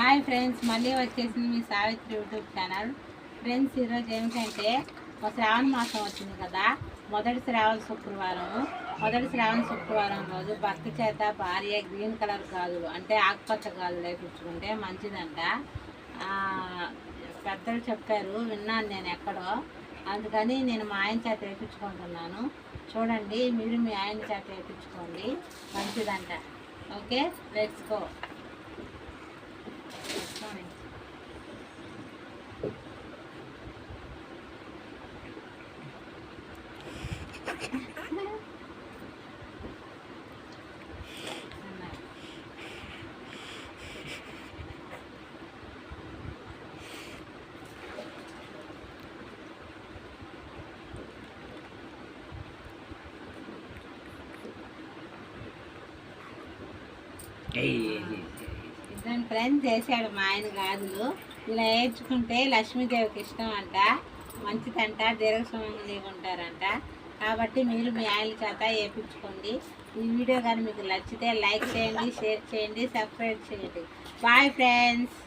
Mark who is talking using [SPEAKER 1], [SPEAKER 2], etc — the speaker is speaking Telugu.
[SPEAKER 1] హాయ్ ఫ్రెండ్స్, మళ్ళీ వచ్చేసింది మీ సావిత్రి యూట్యూబ్ ఛానల్. ఫ్రెండ్స్, ఈరోజు ఏమిటంటే శ్రావణ మాసం వచ్చింది కదా, మొదటి శ్రావణ శుక్రవారం రోజు భర్త చేత భార్య గ్రీన్ కలర్ గాజులు అంటే ఆకుపచ్చ గాజులు వేయించుకుంటే మంచిదంట. పెద్దలు చెప్పారు, విన్నాను నేను ఎక్కడో. అందుకని నేను మా ఆయన చేత వేయించుకుంటున్నాను. చూడండి, మీరు మీ ఆయన చేత వేయించుకోండి, మంచిదంట. Okay, let's go. ఇద్దరు ఫ్రెండ్స్ చేశాడు మా ఆయన గాజులు. ఇలా వేయించుకుంటే లక్ష్మీదేవికి ఇష్టం అంట, మంచిదంట, దీర్ఘసుమంగా ఉంటారంట. కాబట్టి మీరు మీ ఆయన చేత వేయించుకోండి. ఈ వీడియో కానీ మీకు నచ్చితే లైక్ చేయండి, షేర్ చేయండి, సబ్స్క్రైబ్ చేయండి. Bye friends.